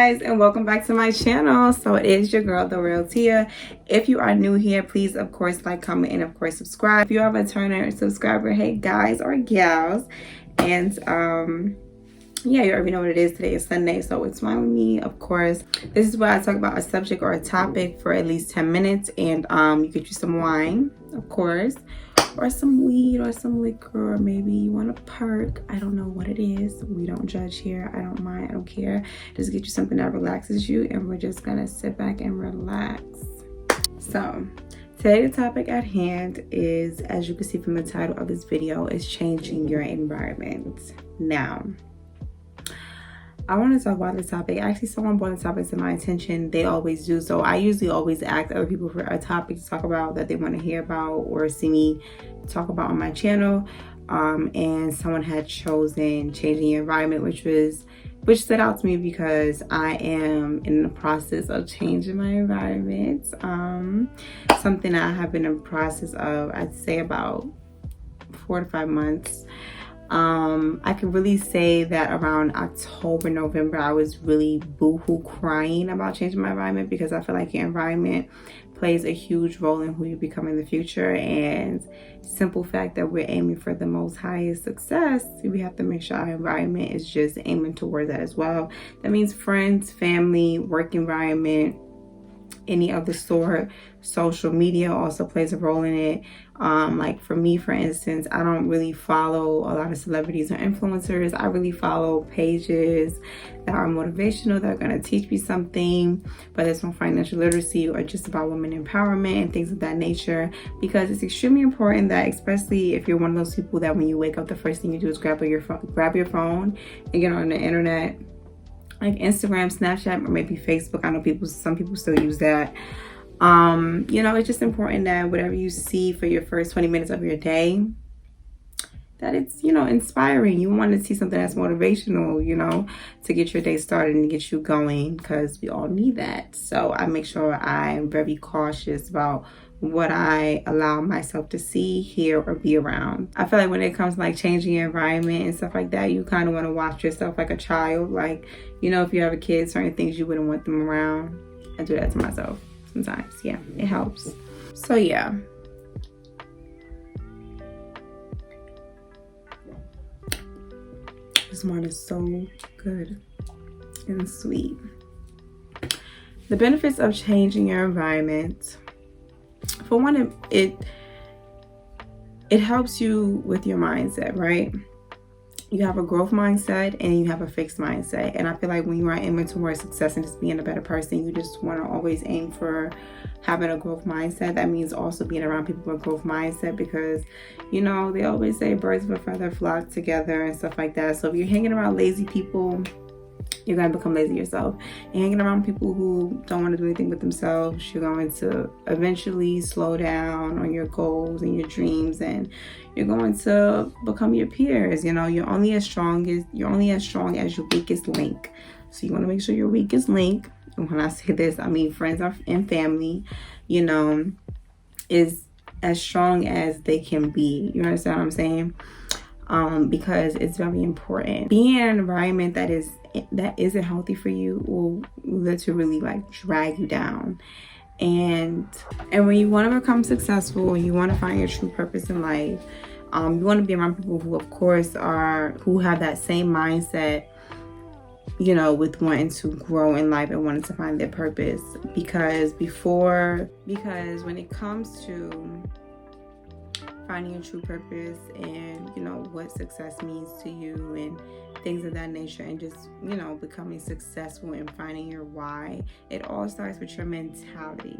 guys, and welcome back to my channel. So it is your girl, the real Tia. If you are new here, please of course like, comment, and of course subscribe. If you are a returner subscriber, hey guys or gals. And yeah, you already know what it is. Today is Sunday, so it's fine with me. Of course, this is where I talk about a subject or a topic for at least 10 minutes, and you get you some wine, of course, or some weed or some liquor, or maybe you want a perk. I don't know what it is. We don't judge here. I don't mind. I don't care. Just get you something that relaxes you, and we're just gonna sit back and relax. So today the topic at hand is, as you can see from the title of this video, is changing your environment. Now, I want to talk about this topic. Actually, someone brought the topic to my attention. They always do. So I usually always ask other people for a topic to talk about that they want to hear about or see me talk about on my channel. And someone had chosen changing your environment, which stood out to me because I am in the process of changing my environment. Something I have been in the process of, I'd say about 4 to 5 months. I can really say that around October, November, I was really boohoo crying about changing my environment, because I feel like your environment plays a huge role in who you become in the future. And simple fact that we're aiming for the most highest success, we have to make sure our environment is just aiming towards that as well. That means friends, family, work environment, any of the sort. Social media also plays a role in it. Like for me, for instance, I don't really follow a lot of celebrities or influencers. I really follow pages that are motivational, that are going to teach me something, whether it's on financial literacy or just about women empowerment and things of that nature, because it's extremely important that, especially if you're one of those people that when you wake up, the first thing you do is grab your phone and get on the internet, like Instagram, Snapchat, or maybe Facebook. I know some people still use that. You know, it's just important that whatever you see for your first 20 minutes of your day, that it's, you know, inspiring. You want to see something that's motivational, you know, to get your day started and get you going, because we all need that. So I make sure I'm very cautious about what I allow myself to see, hear, or be around. I feel like when it comes to like changing your environment and stuff like that, you kind of want to watch yourself like a child. Like, you know, if you have a kid, certain things you wouldn't want them around. I do that to myself sometimes. Yeah, it helps. So yeah, this wine is so good and sweet. The benefits of changing your environment. For one, it helps you with your mindset, right? You have a growth mindset and you have a fixed mindset. And I feel like when you are aiming towards success and just being a better person, you just want to always aim for having a growth mindset. That means also being around people with a growth mindset, because, you know, they always say birds of a feather flock together and stuff like that. So if you're hanging around lazy people, you're going to become lazy yourself. You're hanging around people who don't want to do anything with themselves, you're going to eventually slow down on your goals and your dreams, and you're going to become your peers. You know, you're only as strong as your weakest link. So you want to make sure your weakest link, and when I say this, I mean friends and family, you know, is as strong as they can be. You understand what I'm saying? Because it's very important. Being in an environment that isn't healthy for you will literally like drag you down. And when you want to become successful and you want to find your true purpose in life, you want to be around people who, of course, who have that same mindset, you know, with wanting to grow in life and wanting to find their purpose. Because when it comes to finding your true purpose and, you know, what success means to you and things of that nature, and just, you know, becoming successful and finding your why, it all starts with your mentality.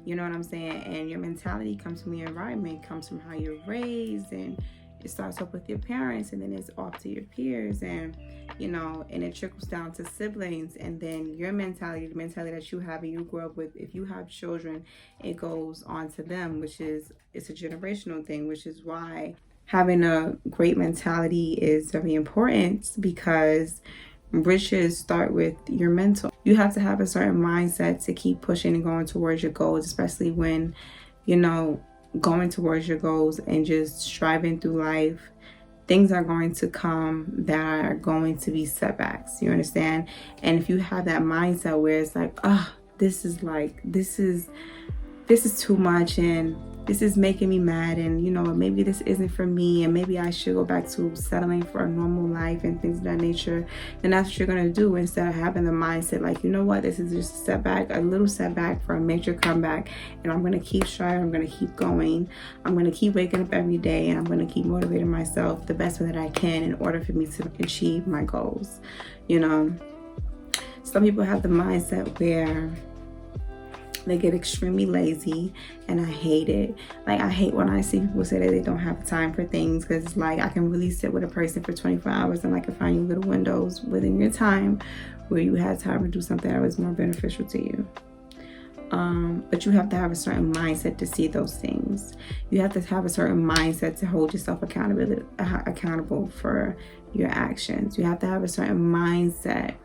You know what I'm saying? And your mentality comes from your environment, comes from how you're raised, and it starts off with your parents, and then it's off to your peers, and, you know, and it trickles down to siblings, and then your mentality, the mentality that you have and you grow up with. If you have children, it goes on to them, it's a generational thing, which is why having a great mentality is very important, because riches start with your mental. You have to have a certain mindset to keep pushing and going towards your goals, especially when, you know, going towards your goals and just striving through life things are going to come that are going to be setbacks. You understand? And if you have that mindset where it's like, oh, this is too much, and this is making me mad, and you know, maybe this isn't for me, and maybe I should go back to settling for a normal life and things of that nature, then that's what you're going to do, instead of having the mindset like, you know what, this is just a setback, a little setback for a major comeback, and I'm going to keep striving, I'm going to keep going, I'm going to keep waking up every day, and I'm going to keep motivating myself the best way that I can in order for me to achieve my goals. You know, some people have the mindset where they get extremely lazy, and I hate it. Like, I hate when I see people say that they don't have time for things, because it's like, I can really sit with a person for 24 hours and I can find you little windows within your time where you had time to do something that was more beneficial to you. But you have to have a certain mindset to see those things. You have to have a certain mindset to hold yourself accountable for your actions. You have to have a certain mindset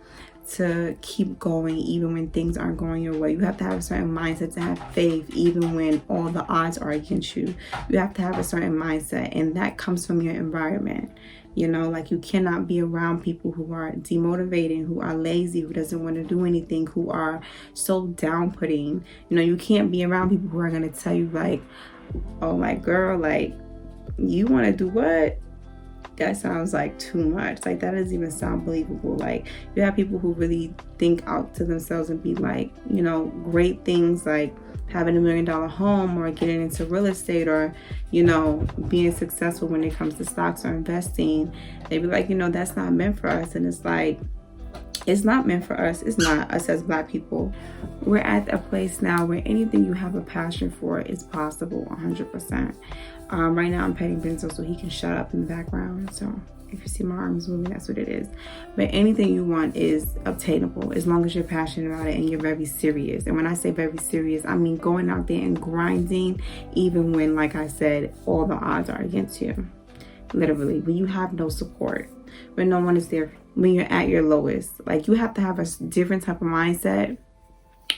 to keep going even when things aren't going your way. You have to have a certain mindset to have faith even when all the odds are against you. You have to have a certain mindset, and that comes from your environment. You know, like, you cannot be around people who are demotivating, who are lazy, who doesn't want to do anything, who are so down-putting. You know, you can't be around people who are going to tell you like, oh my girl, like, you want to do what? That sounds like too much. Like, that doesn't even sound believable. Like, you have people who really think out to themselves and be like, you know, great things like having $1 million home, or getting into real estate, or, you know, being successful when it comes to stocks or investing. They be like, you know, that's not meant for us. And it's like, it's not meant for us. It's not us as Black people. We're at a place now where anything you have a passion for is possible, 100%. Right now I'm petting Benzo so he can shut up in the background. So if you see my arms moving, that's what it is. But anything you want is obtainable as long as you're passionate about it and you're very serious. And when I say very serious, I mean going out there and grinding, even when, like I said, all the odds are against you. Literally, when you have no support, when no one is there, when you're at your lowest. Like, you have to have a different type of mindset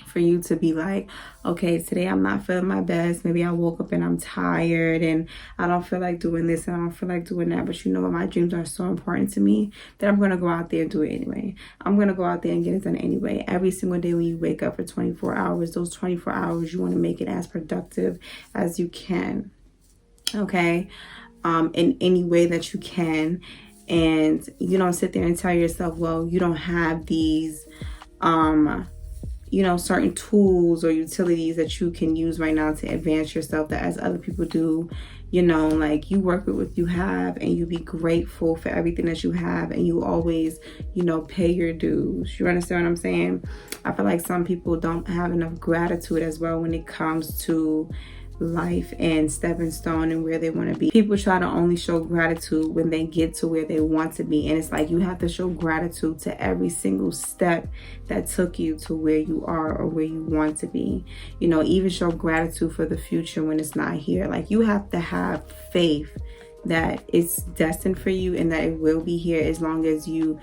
for you to be like, okay, today I'm not feeling my best. Maybe I woke up and I'm tired and I don't feel like doing this and I don't feel like doing that. But you know what? My dreams are so important to me that I'm going to go out there and do it anyway. I'm going to go out there and get it done anyway. Every single day when you wake up for 24 hours, those 24 hours, you want to make it as productive as you can. Okay? In any way that you can. And you don't sit there and tell yourself, well, you don't have these, you know, certain tools or utilities that you can use right now to advance yourself that as other people do. You know, like, you work with what you have and you be grateful for everything that you have, and you always, you know, pay your dues. You understand what I'm saying? I feel like some people don't have enough gratitude as well when it comes to life and stepping stone and where they want to be. People try to only show gratitude when they get to where they want to be, and it's like, you have to show gratitude to every single step that took you to where you are or where you want to be. You know, even show gratitude for the future when it's not here. Like, you have to have faith that it's destined for you and that it will be here, as long as you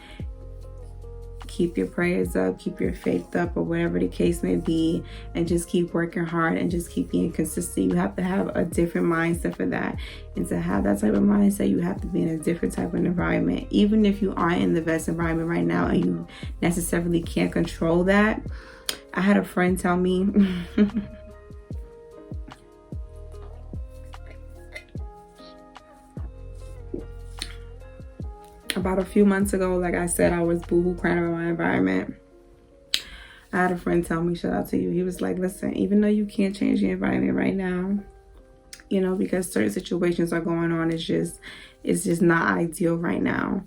keep your prayers up, keep your faith up, or whatever the case may be, and just keep working hard and just keep being consistent. You have to have a different mindset for that. And to have that type of mindset, you have to be in a different type of environment. Even if you aren't in the best environment right now and you necessarily can't control that. I had a friend tell me about a few months ago, like I said, I was boohoo crying about my environment. I had a friend tell me, shout out to you, he was like, listen, even though you can't change the environment right now, you know, because certain situations are going on, it's just not ideal right now.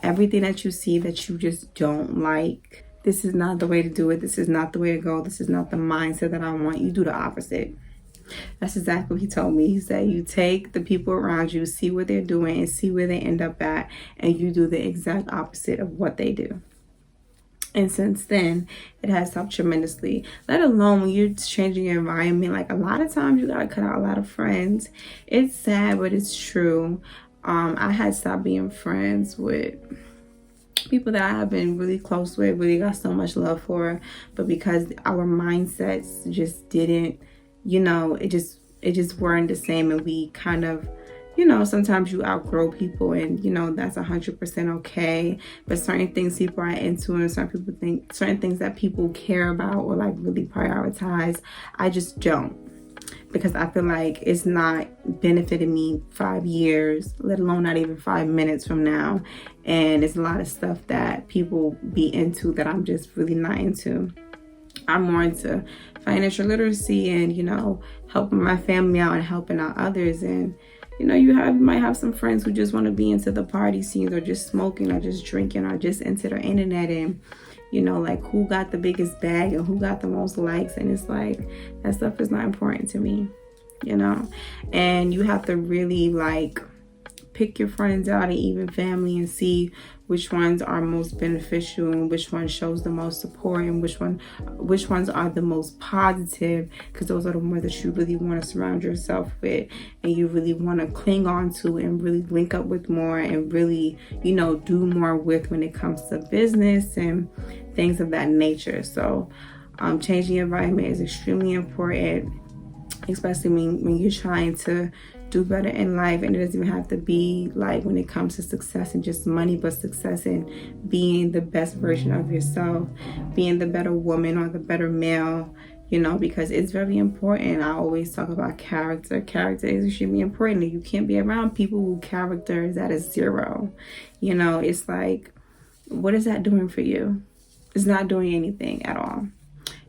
Everything that you see that you just don't like, this is not the way to do it. This is not the way to go. This is not the mindset that I want. You do the opposite. That's exactly what he told me. He said, you take the people around you, see what they're doing, and see where they end up at, and you do the exact opposite of what they do. And since then, it has helped tremendously. Let alone when you're changing your environment. Like, a lot of times you gotta cut out a lot of friends. It's sad, but it's true. I had stopped being friends with people that I have been really close with, really got so much love for, but because our mindsets just didn't, you know, it just weren't the same, and we kind of you know, sometimes you outgrow people, and you know that's 100% okay. But certain things people are into, and certain things that people care about or like really prioritize, I just don't, because I feel like it's not benefiting me 5 years, let alone not even 5 minutes from now. And it's a lot of stuff that people be into that I'm just really not into. I'm more into financial literacy and, you know, helping my family out and helping out others. And, you know, you might have some friends who just want to be into the party scenes, or just smoking, or just drinking, or just into the internet, and, you know, like who got the biggest bag and who got the most likes. And it's like, that stuff is not important to me, you know. And you have to really like pick your friends out, and even family, and see which ones are most beneficial, and which one shows the most support, and which ones are the most positive, because those are the ones that you really want to surround yourself with, and you really want to cling on to, and really link up with more, and really, you know, do more with when it comes to business and things of that nature. So changing your environment is extremely important, especially when you're trying to do better in life. And it doesn't even have to be like when it comes to success and just money, but success in being the best version of yourself, being the better woman or the better male, you know, because it's very important. I always talk about character. Character is extremely important. You can't be around people who character is at a 0. You know, it's like, what is that doing for you? It's not doing anything at all.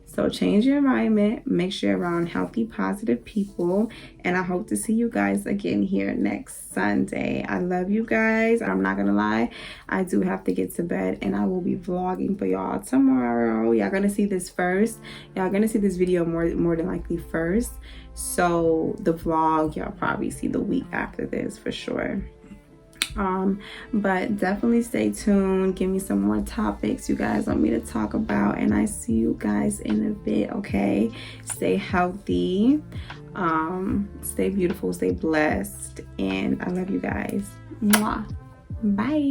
So change your environment, make sure you're around healthy, positive people, and I hope to see you guys again here next Sunday. I love you guys. I'm not gonna lie, I do have to get to bed, and I will be vlogging for y'all tomorrow. Y'all gonna see this first. Y'all gonna see this video more than likely first. So the vlog, y'all probably see the week after this for sure. But definitely stay tuned. Give me some more topics you guys want me to talk about, and I see you guys in a bit. Okay, stay healthy, stay beautiful, stay blessed, and I love you guys. Mwah. Bye.